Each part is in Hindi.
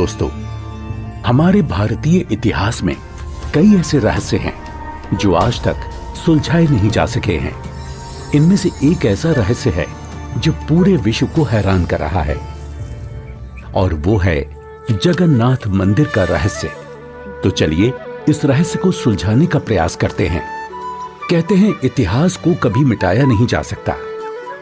दोस्तों, हमारे भारतीय इतिहास में कई ऐसे रहस्य हैं जो आज तक सुलझाए नहीं जा सके हैं। इनमें से एक ऐसा रहस्य है जो पूरे विश्व को हैरान कर रहा है, और वो है जगन्नाथ मंदिर का रहस्य। तो चलिए इस रहस्य को सुलझाने का प्रयास करते हैं। कहते हैं इतिहास को कभी मिटाया नहीं जा सकता।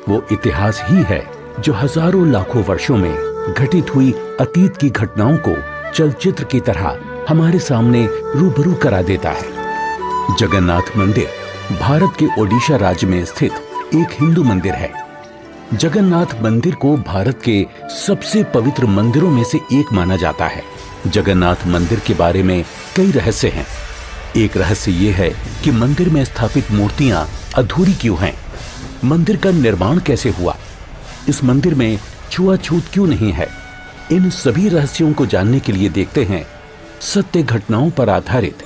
वो इतिहास ही है जो हजारों लाखों वर्षों में घटित हुई अतीत की घटनाओं को चलचित्र की तरह हमारे सामने रूबरू करा देता है। जगन्नाथ मंदिर भारत के ओडिशा राज्य में स्थित एक हिंदू मंदिर है। जगन्नाथ मंदिर को भारत के सबसे पवित्र मंदिरों में से एक माना जाता है। जगन्नाथ मंदिर के बारे में कई रहस्य हैं। एक रहस्य ये है कि मंदिर में स्थापित मूर्तियां अधूरी क्यों हैं? मंदिर का निर्माण कैसे हुआ? इस मंदिर में छुआछूत क्यों नहीं है? इन सभी रहस्यों को जानने के लिए देखते हैं सत्य घटनाओं पर आधारित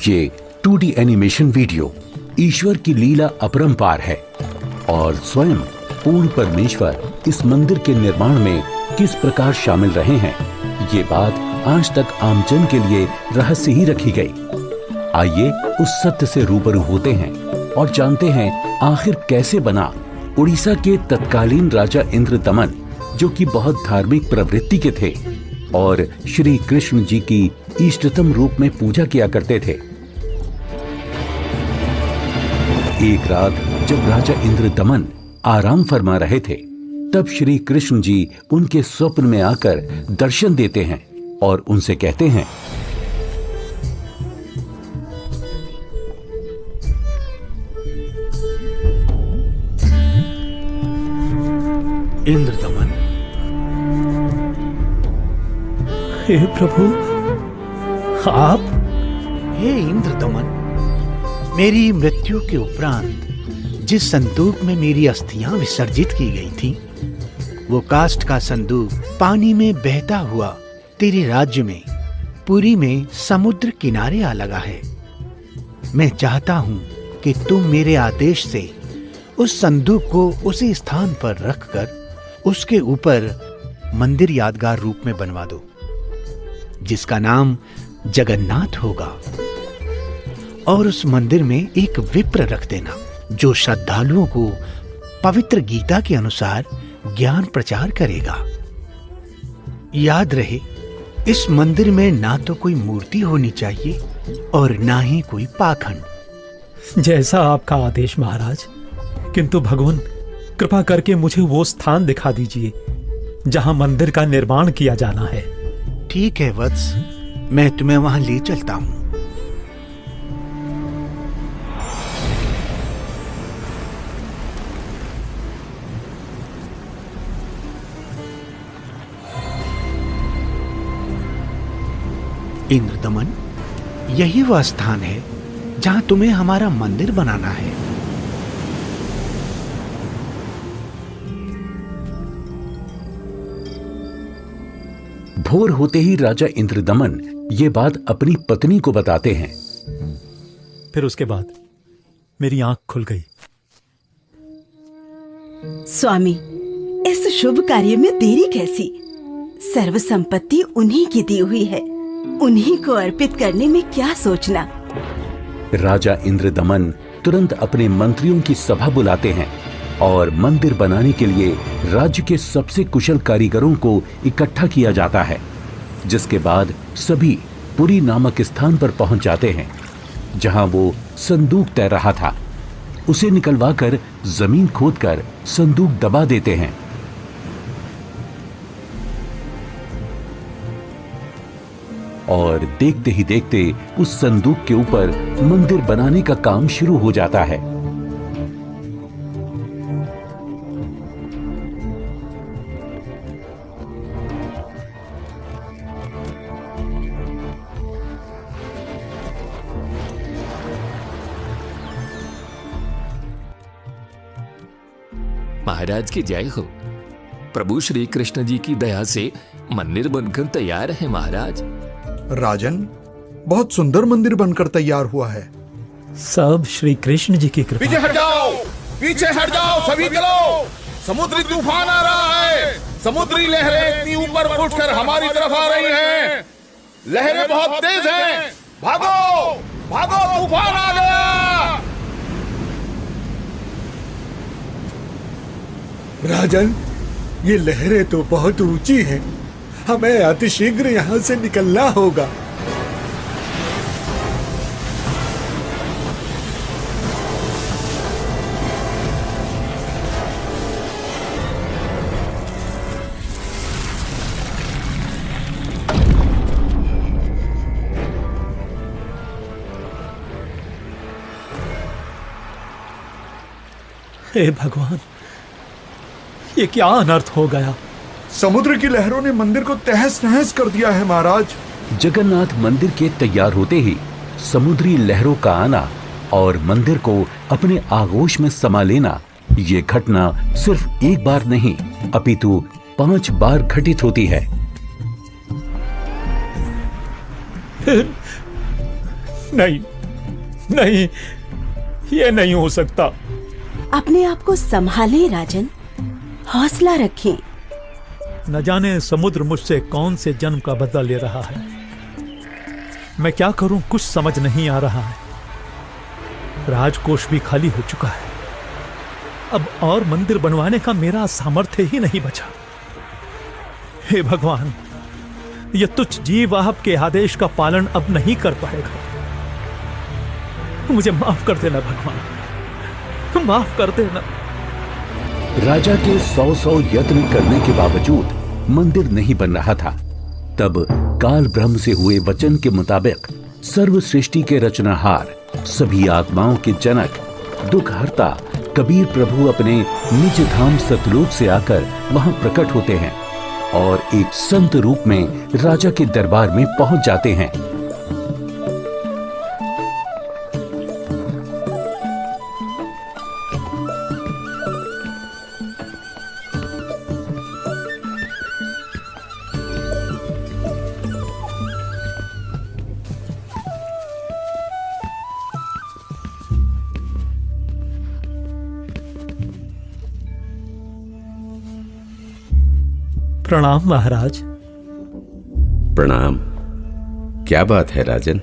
ये 2D एनिमेशन वीडियो। ईश्वर की लीला अपरंपार है और स्वयं पूर्ण परमेश्वर इस मंदिर के निर्माण में किस प्रकार शामिल रहे हैं, ये बात आज तक आमजन के लिए रहस्य ही रखी गई। आइए उस सत्य से रूबरू होते हैं और जानते हैं आखिर कैसे बना। उड़ीसा के तत्कालीन राजा इंद्रदमन, जो कि बहुत धार्मिक प्रवृत्ति के थे और श्री कृष्ण जी की इष्टतम रूप में पूजा किया करते थे, एक रात जब राजा इंद्रदमन आराम फरमा रहे थे, तब श्री कृष्ण जी उनके स्वप्न में आकर दर्शन देते हैं और उनसे कहते हैं, इंद्रदमन। हे प्रभु, आप? हे इंद्रदमन, मेरी मृत्यु के उपरांत जिस संदूक में मेरी अस्थियां विसर्जित की गई थी, वो काष्ठ का संदूक पानी में बहता हुआ तेरे राज्य में पुरी में समुद्र किनारे आ लगा है। मैं चाहता हूं कि तुम मेरे आदेश से उस संदूक को उसी स्थान पर रखकर उसके ऊपर मंदिर यादगार रूप में बनवा दो, जिसका नाम जगन्नाथ होगा। और उस मंदिर में एक विप्र रख देना जो श्रद्धालुओं को पवित्र गीता के अनुसार ज्ञान प्रचार करेगा। याद रहे, इस मंदिर में ना तो कोई मूर्ति होनी चाहिए और ना ही कोई पाखंड। जैसा आपका आदेश महाराज। किंतु भगवान, कृपा करके मुझे वो स्थान दिखा दीजिए जहां मंदिर का निर्माण किया जाना है। ठीक है वत्स, मैं तुम्हें वहां ले चलता हूं। इंद्रदमन, यही वह स्थान है जहां तुम्हें हमारा मंदिर बनाना है। भोर होते ही राजा इंद्रदमन ये बात अपनी पत्नी को बताते हैं। फिर उसके बाद मेरी आंख खुल गई। स्वामी, इस शुभ कार्य में देरी कैसी? सर्व संपत्ति उन्हीं की दी हुई है, उन्हीं को अर्पित करने में क्या सोचना। राजा इंद्रदमन तुरंत अपने मंत्रियों की सभा बुलाते हैं और मंदिर बनाने के लिए राज्य के सबसे कुशल कारीगरों को इकट्ठा किया जाता है, जिसके बाद सभी पुरी नामक स्थान पर पहुंच जाते हैं जहां वो संदूक तैर रहा था। उसे निकलवाकर जमीन खोदकर संदूक दबा देते हैं। और देखते ही देखते उस संदूक के ऊपर मंदिर बनाने का काम शुरू हो जाता है। महाराज की जय हो। प्रभु श्री कृष्ण जी की दया से मंदिर बनकर तैयार है महाराज। राजन, बहुत सुंदर मंदिर बनकर तैयार हुआ है। सब श्री कृष्ण जी की कृपा। पीछे हट जाओ सभी चलो, समुद्री तूफान आ रहा है। समुद्री लहरें इतनी ऊपर उठकर हमारी तरफ आ रही हैं। लहरें बहुत तेज हैं। भागो भागो, तूफान आ गया। राजन, ये लहरें तो बहुत ऊंची हैं। हमें अतिशीघ्र यहाँ से निकलना होगा। हे भगवान, ये क्या अनर्थ हो गया। समुद्र की लहरों ने मंदिर को तहस नहस कर दिया है महाराज। जगन्नाथ मंदिर के तैयार होते ही समुद्री लहरों का आना और मंदिर को अपने आगोश में समा लेना, ये घटना सिर्फ एक बार नहीं अपितु 5 बार घटित होती है। नहीं नहीं, ये नहीं हो सकता। अपने आप को संभालें राजन, हौसला रखें। न जाने समुद्र मुझसे कौन से जन्म का बदला ले रहा है। मैं क्या करूं, कुछ समझ नहीं आ रहा है। राजकोष भी खाली हो चुका है। अब और मंदिर बनवाने का मेरा सामर्थ्य ही नहीं बचा। हे भगवान, यह तुच्छ जीव आपके आदेश का पालन अब नहीं कर पाएगा। मुझे माफ कर देना भगवान, माफ कर देना। राजा के 100 यत्न करने के बावजूद मंदिर नहीं बन रहा था। तब काल ब्रह्म से हुए वचन के मुताबिक सर्व सृष्टि के रचनाहार, सभी आत्माओं के जनक, दुखहर्ता कबीर प्रभु अपने निज धाम सतलोक से आकर वहां प्रकट होते हैं और एक संत रूप में राजा के दरबार में पहुंच जाते हैं। प्रणाम महाराज। प्रणाम। क्या बात है राजन,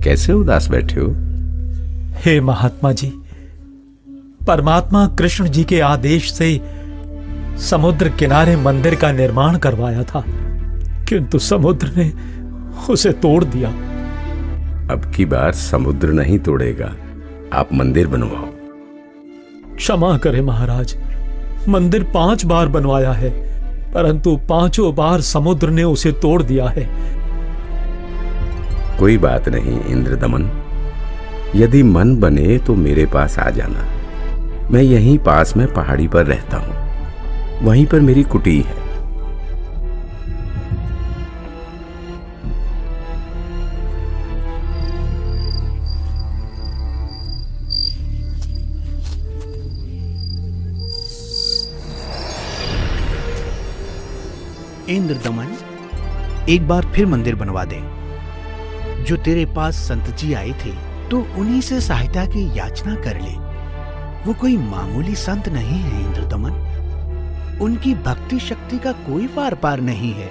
कैसे उदास बैठे हो? हे महात्मा जी, परमात्मा कृष्ण जी के आदेश से समुद्र किनारे मंदिर का निर्माण करवाया था, किंतु समुद्र ने उसे तोड़ दिया। अब की बार समुद्र नहीं तोड़ेगा, आप मंदिर बनवाओ। क्षमा करें महाराज, मंदिर 5 बार बनवाया है, परंतु 5 बार समुद्र ने उसे तोड़ दिया है। कोई बात नहीं इंद्रदमन, यदि मन बने तो मेरे पास आ जाना। मैं यहीं पास में पहाड़ी पर रहता हूं, वहीं पर मेरी कुटी है। इंद्रदमन, एक बार फिर मंदिर बनवा दे। जो तेरे पास संत जी आए थे तो उन्हीं से सहायता की याचना कर ले। वो कोई मामूली संत नहीं है इंद्रदमन, उनकी भक्ति शक्ति का कोई पार पार नहीं है।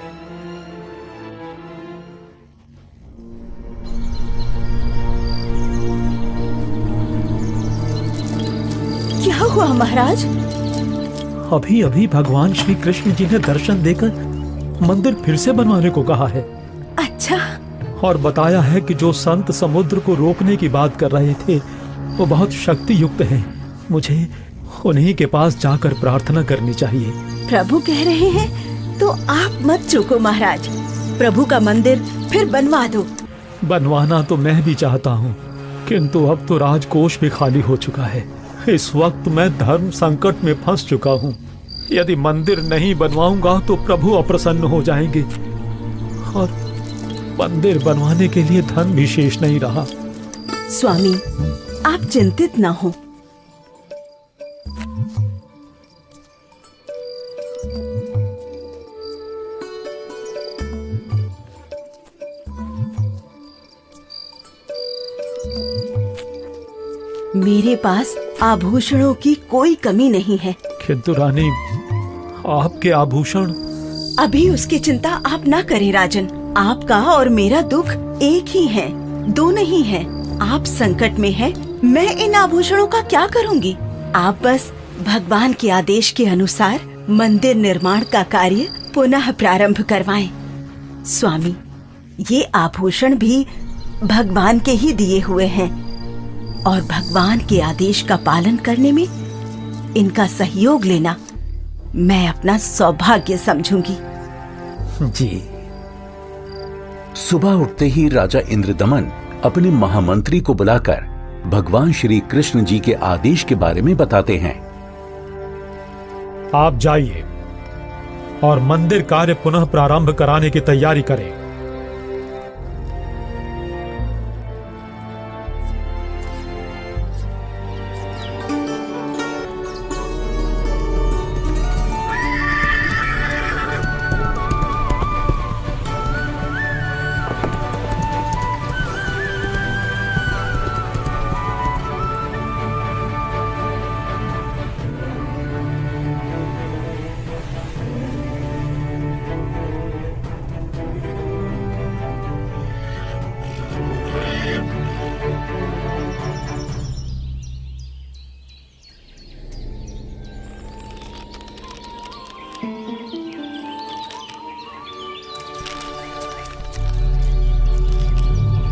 क्या हुआ महाराज? अभी अभी भगवान श्री कृष्ण जी ने दर्शन देकर मंदिर फिर से बनवाने को कहा है। अच्छा। और बताया है कि जो संत समुद्र को रोकने की बात कर रहे थे वो बहुत शक्ति युक्त हैं। मुझे उन्हीं के पास जाकर प्रार्थना करनी चाहिए। प्रभु कह रहे हैं तो आप मत चूको महाराज, प्रभु का मंदिर फिर बनवा दो। बनवाना तो मैं भी चाहता हूँ, किंतु अब तो राजकोष भी खाली हो चुका है। इस वक्त मैं धर्म संकट में फंस चुका हूँ। यदि मंदिर नहीं बनवाऊंगा तो प्रभु अप्रसन्न हो जाएंगे और मंदिर बनवाने के लिए धन भी शेष नहीं रहा। स्वामी, आप चिंतित ना हो। मेरे पास आभूषणों की कोई कमी नहीं है। किंतु रानी, आपके आभूषण। अभी उसकी चिंता आप ना करें राजन। आपका और मेरा दुख एक ही है, दो नहीं है। आप संकट में हैं, मैं इन आभूषणों का क्या करूंगी? आप बस भगवान के आदेश के अनुसार मंदिर निर्माण का कार्य पुनः प्रारंभ करवाएं। स्वामी, ये आभूषण भी भगवान के ही दिए हुए हैं और भगवान के आदेश का पालन करने में इनका सहयोग लेना मैं अपना सौभाग्य समझूंगी। जी। सुबह उठते ही राजा इंद्रदमन अपने महामंत्री को बुलाकर भगवान श्री कृष्ण जी के आदेश के बारे में बताते हैं। आप जाइए और मंदिर कार्य पुनः प्रारंभ कराने की तैयारी करें।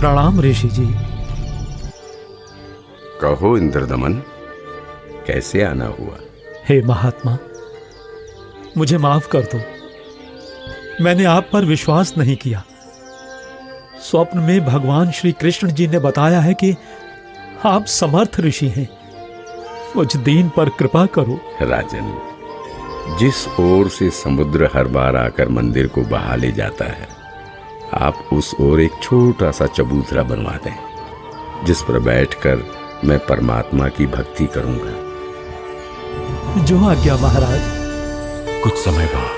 प्रणाम ऋषि जी। कहो इंद्रदमन, कैसे आना हुआ? हे महात्मा, मुझे माफ कर दो। मैंने आप पर विश्वास नहीं किया। स्वप्न में भगवान श्री कृष्ण जी ने बताया है कि आप समर्थ ऋषि हैं। मुझ दीन पर कृपा करो। राजन, जिस ओर से समुद्र हर बार आकर मंदिर को बहा ले जाता है, आप उस ओर एक छोटा सा चबूतरा बनवा दें, जिस पर बैठकर मैं परमात्मा की भक्ति करूंगा। जो आज्ञा महाराज। कुछ समय बाद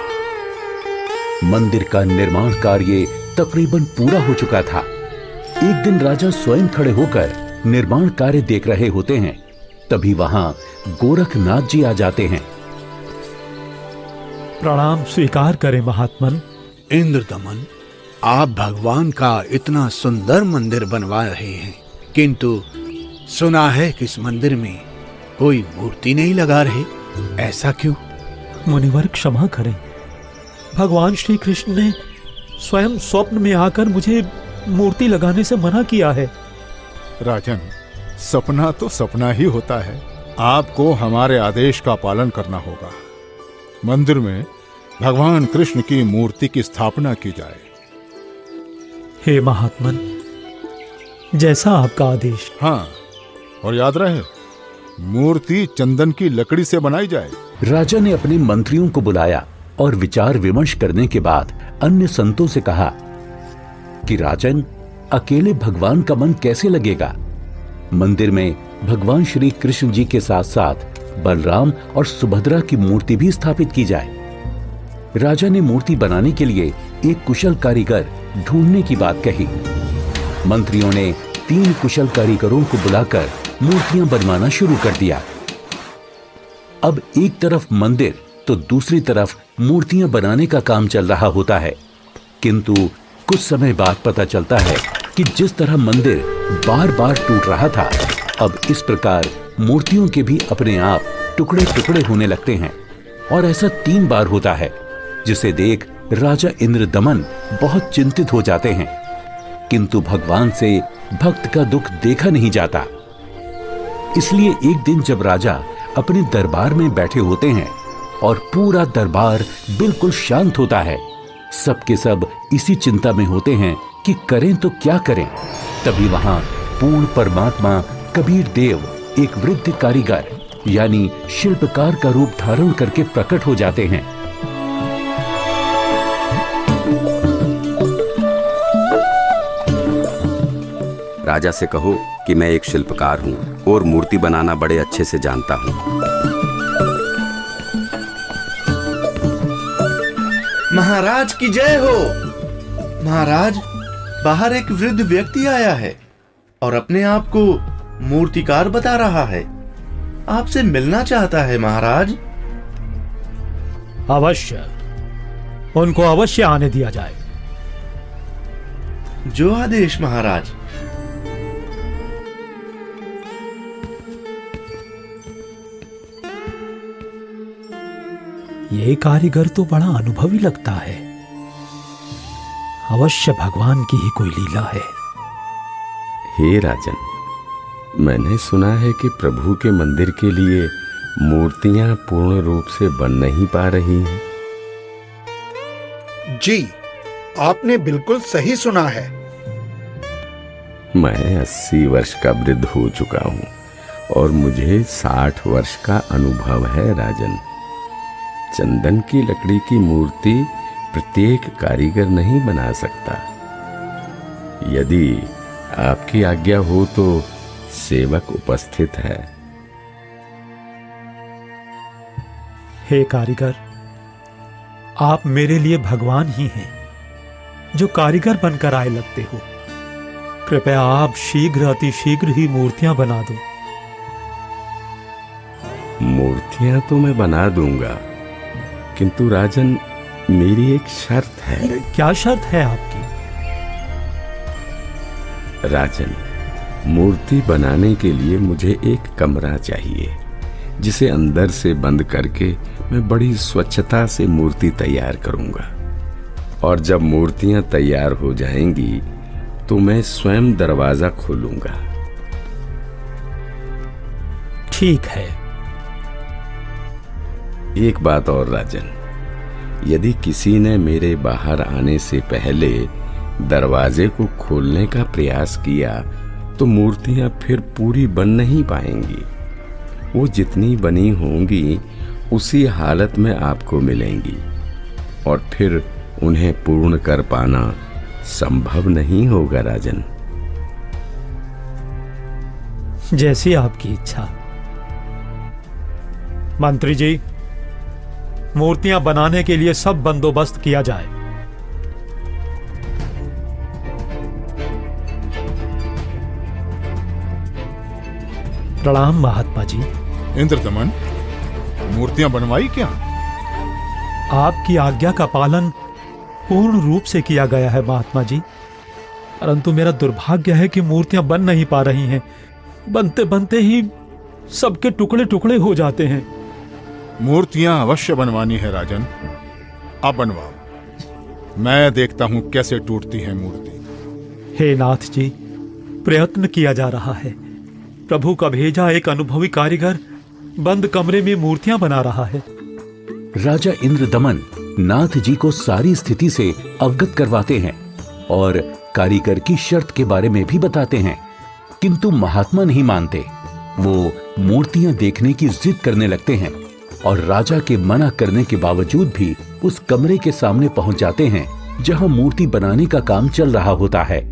मंदिर का निर्माण कार्य तकरीबन पूरा हो चुका था। एक दिन राजा स्वयं खड़े होकर निर्माण कार्य देख रहे होते हैं। तभी वहां गोरखनाथ जी आ जाते हैं। प्रणाम स्वीकार करें महात्मन। इंद्रदमन, आप भगवान का इतना सुंदर मंदिर बनवा रहे हैं, किंतु सुना है कि इस मंदिर में कोई मूर्ति नहीं लगा रहे। ऐसा क्यों? मुनिवर क्षमा करें। भगवान श्री कृष्ण ने स्वयं स्वप्न में आकर मुझे मूर्ति लगाने से मना किया है। राजन, सपना तो सपना ही होता है। आपको हमारे आदेश का पालन करना होगा। मंदिर में भगवान कृष्ण की मूर्ति की स्थापना की जाए। हे महात्मन, जैसा आपका आदेश। हाँ, और याद रहे, मूर्ति चंदन की लकड़ी से बनाई जाए। राजा ने अपने मंत्रियों को बुलाया और विचार विमर्श करने के बाद अन्य संतों से कहा कि राजन, अकेले भगवान का मन कैसे लगेगा? मंदिर में भगवान श्री कृष्ण जी के साथ साथ बलराम और सुभद्रा की मूर्ति भी स्थापित की जाए। राजा ने मूर्ति बनाने के लिए एक कुशल कारीगर ढूंढने की बात कही। मंत्रियों ने 3 कुशल कारीगरों को बुलाकर मूर्तियां बनवाना शुरू कर दिया। अब एक तरफ मंदिर तो दूसरी तरफ मूर्तियां बनाने का काम चल रहा होता है, किंतु कुछ समय बाद पता चलता है कि जिस तरह मंदिर बार बार टूट रहा था, अब इस प्रकार मूर्तियों के भी अपने आप टुकड़े टुकड़े होने लगते हैं। और ऐसा 3 बार होता है, जिसे देख राजा इंद्रदमन बहुत चिंतित हो जाते हैं, किंतु भगवान से भक्त का दुख देखा नहीं जाता। इसलिए एक दिन जब राजा अपने दरबार में बैठे होते हैं और पूरा दरबार बिल्कुल शांत होता है, सबके सब इसी चिंता में होते हैं कि करें तो क्या करें। तभी वहां पूर्ण परमात्मा कबीर देव एक वृद्ध कारीगर यानी शिल्पकार का रूप धारण करके प्रकट हो जाते हैं। राजा से कहो कि मैं एक शिल्पकार हूँ और मूर्ति बनाना बड़े अच्छे से जानता हूँ। महाराज की जय हो। महाराज, बाहर एक वृद्ध व्यक्ति आया है और अपने आप को मूर्तिकार बता रहा है। आपसे मिलना चाहता है महाराज। अवश्य, उनको अवश्य आने दिया जाए। जो आदेश महाराज। ये कारीगर तो बड़ा अनुभवी लगता है। अवश्य भगवान की ही कोई लीला है। हे राजन, मैंने सुना है कि प्रभु के मंदिर के लिए मूर्तियां पूर्ण रूप से बन नहीं पा रही हैं। जी, आपने बिल्कुल सही सुना है। मैं 80 वर्ष का वृद्ध हो चुका हूं और मुझे 60 वर्ष का अनुभव है राजन। चंदन की लकड़ी की मूर्ति प्रत्येक कारीगर नहीं बना सकता। यदि आपकी आज्ञा हो तो सेवक उपस्थित है। हे कारीगर, आप मेरे लिए भगवान ही हैं, जो कारीगर बनकर आए लगते हो। कृपया आप शीघ्र, अति शीघ्र ही मूर्तियां बना दो। मूर्तियां तो मैं बना दूंगा, किंतु राजन, मेरी एक शर्त है। क्या शर्त है आपकी? राजन, मूर्ति बनाने के लिए मुझे एक कमरा चाहिए, जिसे अंदर से बंद करके मैं बड़ी स्वच्छता से मूर्ति तैयार करूंगा। और जब मूर्तियां तैयार हो जाएंगी तो मैं स्वयं दरवाजा खोलूंगा। ठीक है। एक बात और राजन, यदि किसी ने मेरे बाहर आने से पहले दरवाजे को खोलने का प्रयास किया तो मूर्तियां फिर पूरी बन नहीं पाएंगी। वो जितनी बनी होंगी उसी हालत में आपको मिलेंगी और फिर उन्हें पूर्ण कर पाना संभव नहीं होगा राजन। जैसी आपकी इच्छा। मंत्री जी, मूर्तियां बनाने के लिए सब बंदोबस्त किया जाए। प्रणाम महात्मा जी। इंद्रदमन, मूर्तियां बनवाई क्या? आपकी आज्ञा का पालन पूर्ण रूप से किया गया है महात्मा जी, परंतु मेरा दुर्भाग्य है कि मूर्तियां बन नहीं पा रही हैं। बनते बनते ही सबके टुकड़े टुकड़े हो जाते हैं। मूर्तियां अवश्य बनवानी है राजन, आप बनवाओ। मैं देखता हूं कैसे टूटती है मूर्ति। हे नाथ जी, प्रयत्न किया जा रहा है। प्रभु का भेजा एक अनुभवी कारीगर बंद कमरे में मूर्तियां बना रहा है। राजा इंद्रदमन नाथ जी को सारी स्थिति से अवगत करवाते हैं और कारीगर की शर्त के बारे में भी बताते हैं, किंतु महात्मा नहीं मानते। वो मूर्तियां देखने की जिद करने लगते हैं और राजा के मना करने के बावजूद भी उस कमरे के सामने पहुंच जाते हैं जहां मूर्ति बनाने का काम चल रहा होता है।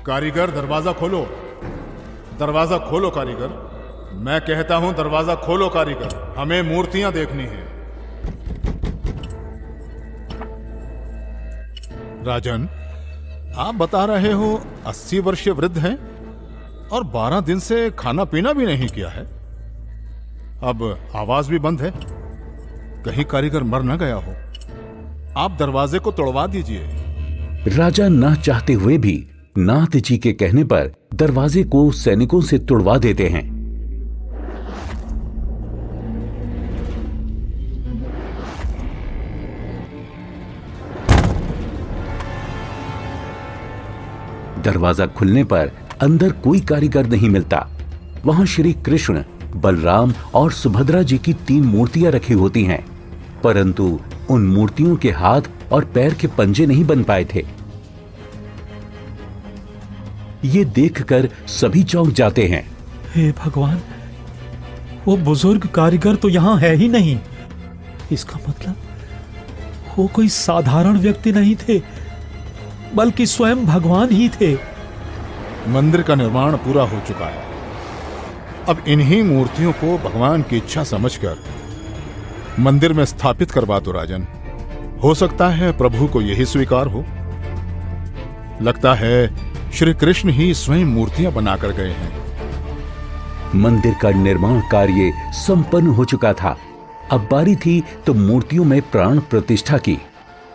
कारीगर, दरवाजा खोलो। दरवाजा खोलो कारीगर। मैं कहता हूं दरवाजा खोलो कारीगर, हमें मूर्तियां देखनी है। राजन, आप बता रहे हो 80 वर्षीय वृद्ध हैं और 12 दिन से खाना पीना भी नहीं किया है। अब आवाज भी बंद है, कहीं कारीगर मर न गया हो। आप दरवाजे को तोड़वा दीजिए। राजा ना चाहते हुए भी नाथ जी के कहने पर दरवाजे को सैनिकों से तुड़वा देते हैं। दरवाजा खुलने पर अंदर कोई कारीगर नहीं मिलता। वहां श्री कृष्ण, बलराम और सुभद्रा जी की 3 मूर्तियां रखी होती हैं, परंतु उन मूर्तियों के हाथ और पैर के पंजे नहीं बन पाए थे। ये देखकर सभी चौंक जाते हैं। हे भगवान, वो बुजुर्ग कारीगर तो यहां है ही नहीं। इसका मतलब वो कोई साधारण व्यक्ति नहीं थे, बल्कि स्वयं भगवान ही थे। मंदिर का निर्माण पूरा हो चुका है। अब इन्हीं मूर्तियों को भगवान की इच्छा समझकर मंदिर में स्थापित करवा दो राजन। हो सकता है प्रभु को यही स्वीकार हो। लगता है श्री कृष्ण ही स्वयं मूर्तियां बनाकर गए हैं। मंदिर का निर्माण कार्य संपन्न हो चुका था। अब बारी थी तो मूर्तियों में प्राण प्रतिष्ठा की,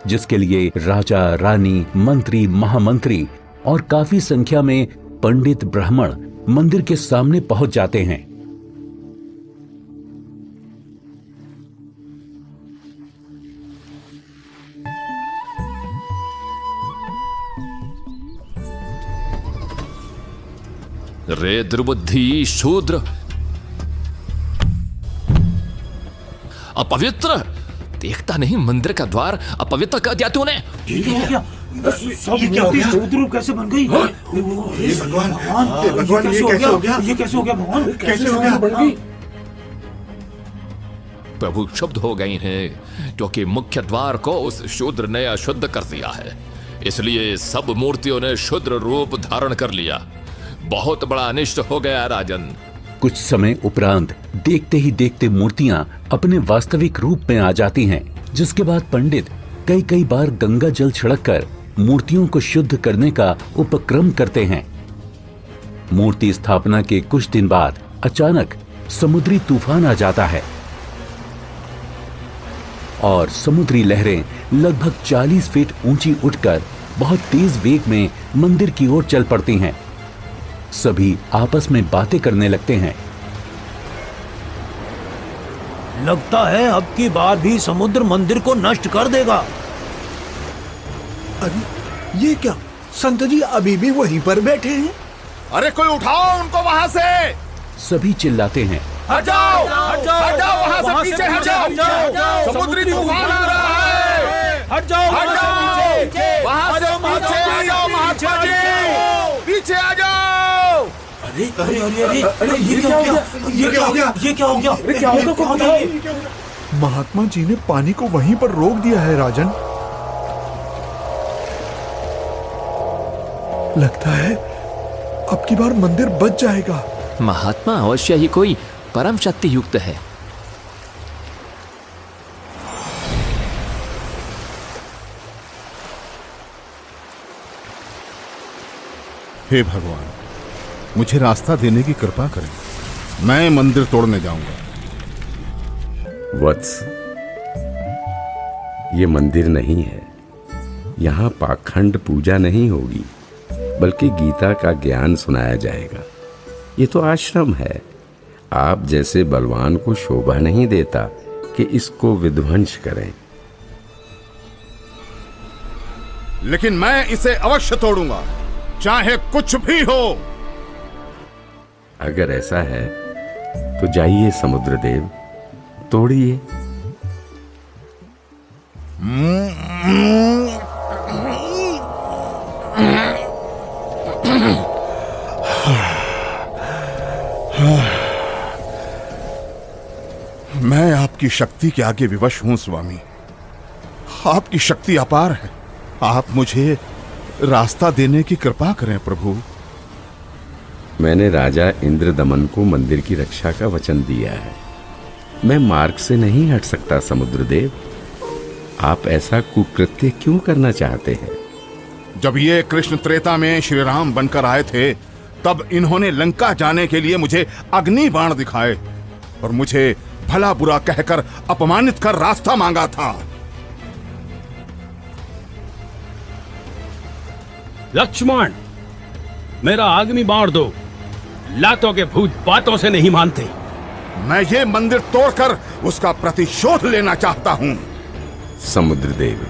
जिसके लिए राजा, रानी, मंत्री, महामंत्री और काफी संख्या में पंडित ब्राह्मण मंदिर के सामने पहुंच जाते हैं। रे दुर्बुद्धि शूद्र, अपवित्र! देखता नहीं मंदिर का द्वार अपवित्र कर दिया तूने। ये क्या हो गया? शूद्र कैसे बन गई? भगवान ये कैसे हो गया? ये कैसे हो गया भगवान? कैसे हो गया? प्रभु क्षुब्ध हो गई हैं क्योंकि मुख्य द्वार को उस शूद्र ने अशुद्ध कर दिया है, इसलिए सब मूर्तियों ने शूद्र रूप धारण कर लिया। बहुत बड़ा अनिष्ट हो गया राजन। कुछ समय उपरांत देखते ही देखते मूर्तियां अपने वास्तविक रूप में आ जाती हैं, जिसके बाद पंडित कई कई बार गंगा जल छिड़ककर मूर्तियों को शुद्ध करने का उपक्रम करते हैं। मूर्ति स्थापना के कुछ दिन बाद अचानक समुद्री तूफान आ जाता है और समुद्री लहरें लगभग 40 फीट ऊंची उठकर बहुत तेज वेग में मंदिर की ओर चल पड़ती हैं। सभी आपस में बातें करने लगते हैं। लगता है अब की बार भी समुद्र मंदिर को नष्ट कर देगा। अरे ये क्या? संत जी अभी भी वहीं पर बैठे हैं। अरे कोई उठाओ उनको वहां से। सभी चिल्लाते हैं, हट जाओ, हट जाओ, हट जाओ, वहां से पीछे हट जाओ, समुद्री तूफान आ रहा है। हट जाओ, हट जाओ, वहां से पीछे आ जाओ, महात्मा जी, पीछे आ जाओ। अरे अरे अरे अरे अरे ये क्या हो गया? ये क्या हो गया? ये क्या हो गया? अरे क्या हो गया? महात्मा जी ने पानी को वहीं पर रोक दिया है राजन। लगता है अब की बार मंदिर बच जाएगा। महात्मा अवश्य ही कोई परम शक्ति युक्त है। हे भगवान, मुझे रास्ता देने की कृपा करें। मैं मंदिर तोड़ने जाऊंगा। वत्स, ये मंदिर नहीं है। यहाँ पाखंड पूजा नहीं होगी, बल्कि गीता का ज्ञान सुनाया जाएगा। ये तो आश्रम है। आप जैसे बलवान को शोभा नहीं देता कि इसको विध्वंस करें। लेकिन मैं इसे अवश्य तोड़ूंगा, चाहे कुछ भी हो। अगर ऐसा है तो जाइए समुद्रदेव, तोड़िए। मैं आपकी शक्ति के आगे विवश हूं स्वामी। आपकी शक्ति अपार है। आप मुझे रास्ता देने की कृपा करें प्रभु। मैंने राजा इंद्रदमन को मंदिर की रक्षा का वचन दिया है। मैं मार्ग से नहीं हट सकता समुद्रदेव। आप ऐसा कुकृत्य क्यों करना चाहते हैं? जब ये कृष्ण त्रेता में श्री राम बनकर आए थे, तब इन्होंने लंका जाने के लिए मुझे अग्नि बाण दिखाए और मुझे भला बुरा कहकर अपमानित कर रास्ता मांगा था। लक्ष्मण, मेरा अग्नि बाण दो। लातों के भूत बातों से नहीं मानते। मैं ये मंदिर तोड़कर उसका प्रतिशोध लेना चाहता हूं। समुद्रदेव,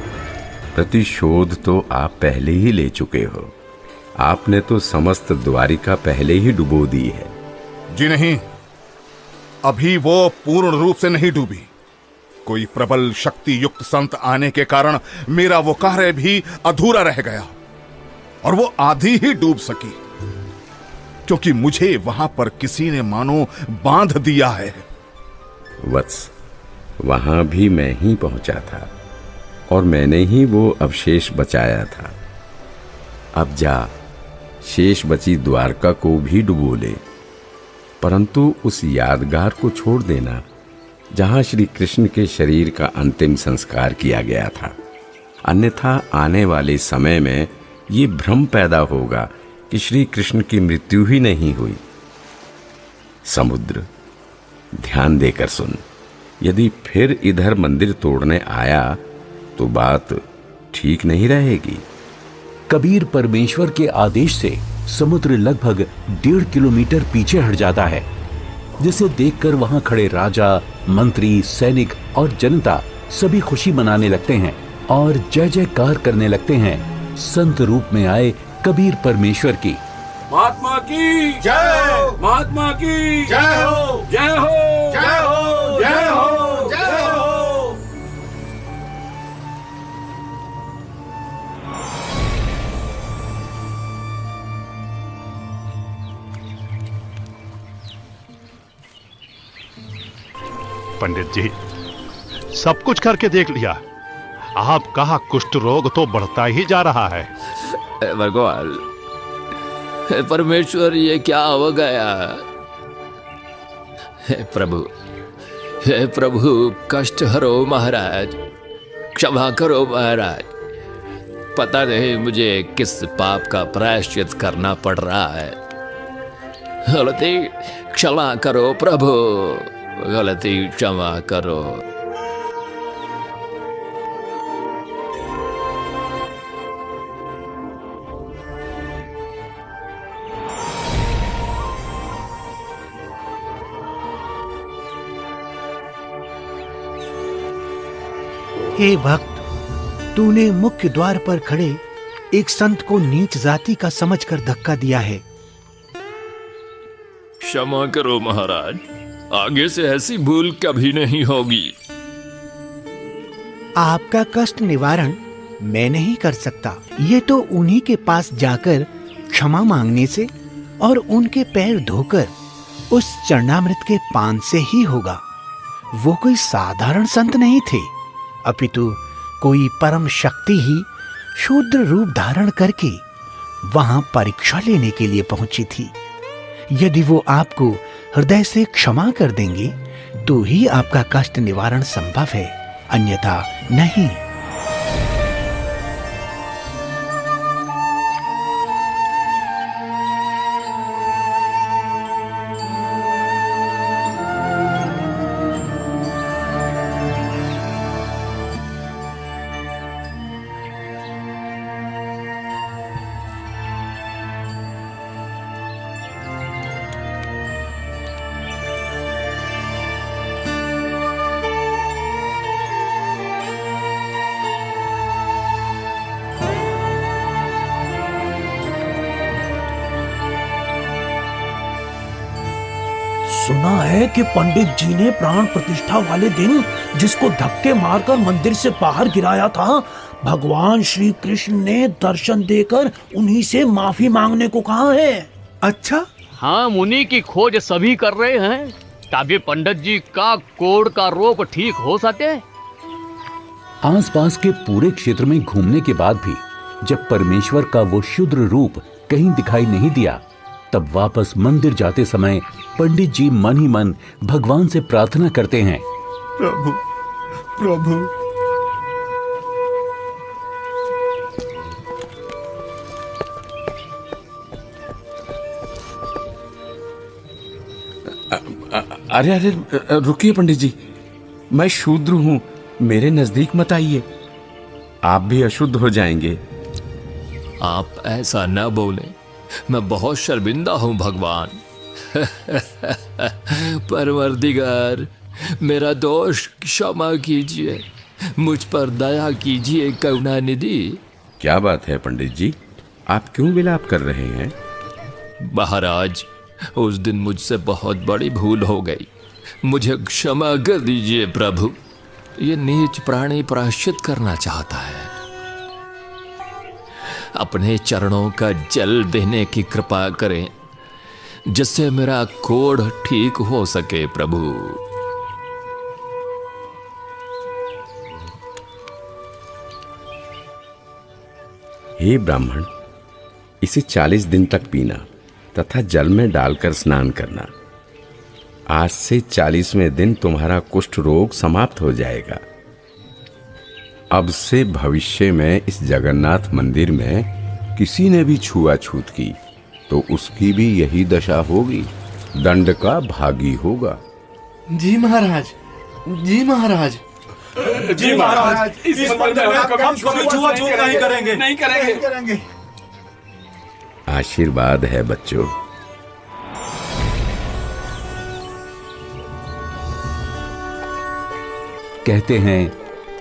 प्रतिशोध तो आप पहले ही ले चुके हो। आपने तो समस्त द्वारिका पहले ही डुबो दी है। जी नहीं, अभी वो पूर्ण रूप से नहीं डूबी। कोई प्रबल शक्ति युक्त संत आने के कारण मेरा वो कार्य भी अधूरा रह गया और वो आधी ही डूब सकी, क्योंकि मुझे वहां पर किसी ने मानो बांध दिया है। वत्स, वहां भी मैं ही पहुंचा था और मैंने ही वो अवशेष बचाया था। अब जा, शेष बची द्वारका को भी डुबो ले, परंतु उस यादगार को छोड़ देना जहां श्री कृष्ण के शरीर का अंतिम संस्कार किया गया था। अन्यथा आने वाले समय में ये भ्रम पैदा होगा कि श्री कृष्ण की मृत्यु ही नहीं हुई। समुद्र, ध्यान देकर सुन। यदि फिर इधर मंदिर तोड़ने आया तो बात ठीक नहीं रहेगी। कबीर परमेश्वर के आदेश से समुद्र लगभग 1.5 किलोमीटर पीछे हट जाता है, जिसे देखकर वहां खड़े राजा, मंत्री, सैनिक और जनता सभी खुशी मनाने लगते हैं और जय जयकार करने लगते हैं संत रूप में आए कबीर परमेश्वर की। महात्मा की जय, महात्मा की जय हो, जय हो, जय हो, जय हो, जय हो। पंडित जी, सब कुछ करके देख लिया, आपका कुष्ठ रोग तो बढ़ता ही जा रहा है। भगवान, हे परमेश्वर, ये क्या हो गया? हे प्रभु, कष्ट हरो महाराज, क्षमा करो महाराज। पता नहीं मुझे किस पाप का प्रायश्चित करना पड़ रहा है। गलती क्षमा करो प्रभु, गलती क्षमा करो। हे भक्त, तूने मुख्य द्वार पर खड़े एक संत को नीच जाति का समझकर धक्का दिया है। क्षमा करो महाराज, आगे से ऐसी भूल कभी नहीं होगी। आपका कष्ट निवारण मैं नहीं कर सकता, ये तो उन्हीं के पास जाकर क्षमा मांगने से और उनके पैर धोकर उस चरणामृत के पान से ही होगा। वो कोई साधारण संत नहीं थे, अपितु कोई परम शक्ति ही शूद्र रूप धारण करके वहां परीक्षा लेने के लिए पहुंची थी। यदि वो आपको हृदय से क्षमा कर देंगे तो ही आपका कष्ट निवारण संभव है, अन्यथा नहीं। सुना है कि पंडित जी ने प्राण प्रतिष्ठा वाले दिन जिसको धक्के मारकर मंदिर से बाहर गिराया था, भगवान श्री कृष्ण ने दर्शन देकर उन्हीं से माफी मांगने को कहा है। अच्छा? हाँ, मुनि की खोज सभी कर रहे हैं ताकि पंडित जी का कोढ़ का रोग ठीक हो सके। आसपास के पूरे क्षेत्र में घूमने के बाद भी जब परमेश्वर का वो शुद्र रूप कहीं दिखाई नहीं दिया, तब वापस मंदिर जाते समय पंडित जी मन ही मन भगवान से प्रार्थना करते हैं, प्रभु, प्रभु, अरे रुकिए पंडित जी, मैं शूद्र हूं, मेरे नजदीक मत आइए, आप भी अशुद्ध हो जाएंगे। आप ऐसा न बोलें, मैं बहुत शर्मिंदा हूं भगवान। परवरदिगार, मेरा दोष क्षमा कीजिए, मुझ पर दया कीजिए करुणानिधि। क्या बात है पंडित जी, आप क्यों विलाप कर रहे हैं? महाराज, उस दिन मुझसे बहुत बड़ी भूल हो गई, मुझे क्षमा कर दीजिए प्रभु। ये नीच प्राणी प्रायश्चित करना चाहता है, अपने चरणों का जल देने की कृपा करें जिससे मेरा कोढ़ ठीक हो सके प्रभु। हे ब्राह्मण, इसे 40 दिन तक पीना तथा जल में डालकर स्नान करना। आज से 40वें दिन तुम्हारा कुष्ठ रोग समाप्त हो जाएगा। अब से भविष्य में इस जगन्नाथ मंदिर में किसी ने भी छुआछूत की तो उसकी भी यही दशा होगी, दंड का भागी होगा। जी महाराज, जी महाराज, जी महाराज, इस मंदिर में कभी छुआछूत नहीं करेंगे, नहीं करेंगे। आशीर्वाद है बच्चों। कहते हैं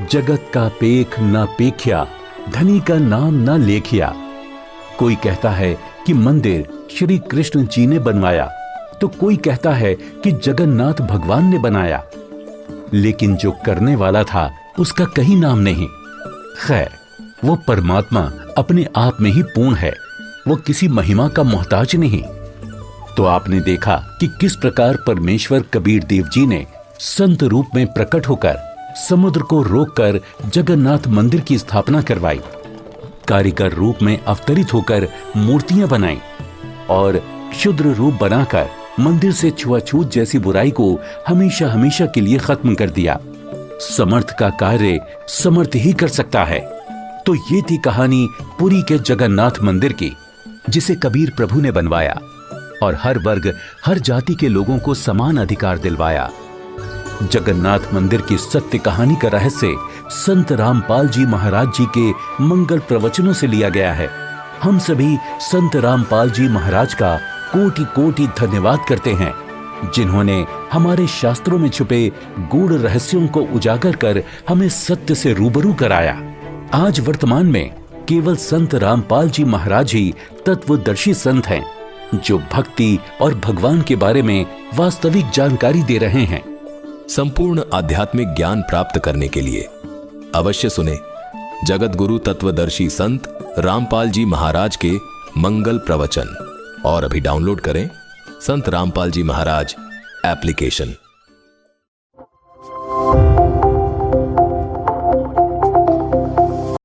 जगत का पेख ना पेख्या, धनी का नाम ना लेखिया। कोई कहता है कि मंदिर श्री कृष्ण जी ने बनवाया, तो कोई कहता है कि जगन्नाथ भगवान ने बनाया, लेकिन जो करने वाला था उसका कहीं नाम नहीं। खैर, वो परमात्मा अपने आप में ही पूर्ण है, वो किसी महिमा का मोहताज नहीं। तो आपने देखा कि किस प्रकार परमेश्वर कबीर देव जी ने संत रूप में प्रकट होकर समुद्र को रोककर जगन्नाथ मंदिर की स्थापना करवाई, कारीगर रूप में अवतरित होकर मूर्तियां बनाई और क्षुद्र रूप बनाकर मंदिर से छुआछूत जैसी बुराई को हमेशा हमेशा के लिए खत्म कर दिया। समर्थ का कार्य समर्थ ही कर सकता है। तो ये थी कहानी पुरी के जगन्नाथ मंदिर की, जिसे कबीर प्रभु ने बनवाया और हर वर्ग हर जाति के लोगों को समान अधिकार दिलवाया। जगन्नाथ मंदिर की सत्य कहानी का रहस्य संत रामपाल जी महाराज जी के मंगल प्रवचनों से लिया गया है। हम सभी संत रामपाल जी महाराज का कोटि कोटि धन्यवाद करते हैं, जिन्होंने हमारे शास्त्रों में छुपे गूढ़ रहस्यों को उजागर कर हमें सत्य से रूबरू कराया। आज वर्तमान में केवल संत रामपाल जी महाराज ही तत्वदर्शी संत हैं, जो भक्ति और भगवान के बारे में वास्तविक जानकारी दे रहे हैं। संपूर्ण आध्यात्मिक ज्ञान प्राप्त करने के लिए अवश्य सुने जगत गुरु तत्वदर्शी संत रामपाल जी महाराज के मंगल प्रवचन और अभी डाउनलोड करें संत रामपाल जी महाराज एप्लीकेशन।